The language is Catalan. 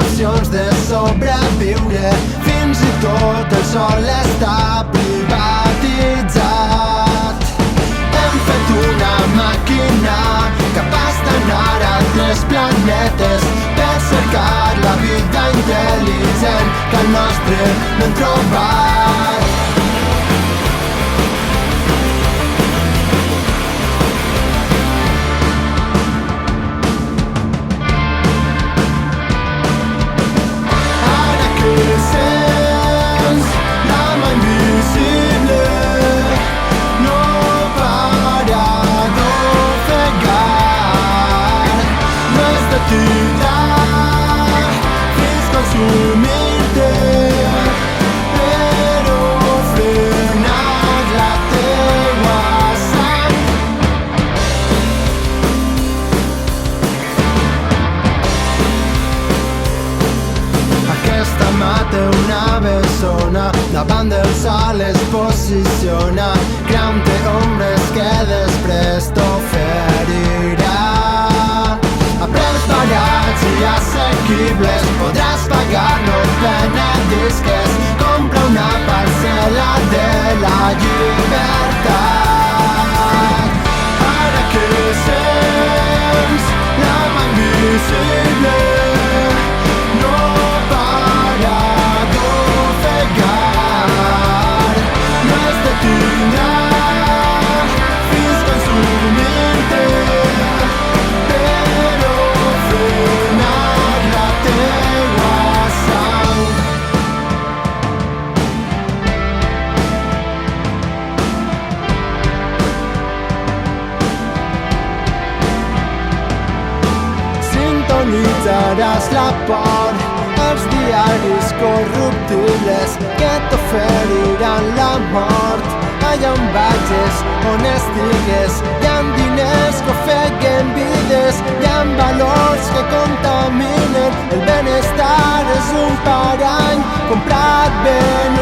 opcions de sobreviure. Fins i tot el sol està privatitzat. Hem fet una màquina capaç d'anar a altres planetes per cercar la vida intel·ligent que al nostre no hem trobat. Ara que sents la mà invisible, no para d'ofegar, no és de tirar fins consumir-te, però frenar la teua sang. Aquesta mà té una bessona, davant del sol es posiciona, creant-te ombres que després t'oferirà. A preus barats i assequibles podràs pagar-nos benedisques, compra una parcel·la de la llibertat. Ara que sents la mà invisible, no para d'ofegar, no és de tindrar fins consumir-te, però frenar la teua sang. Sintonitzaràs la por, els diaris corruptibles que t'oferiran la mort. Allà on vagis, on estigues, hi ha diners que ofeguen vides, hi ha valors que contaminen. El benestar és un parany comprat ben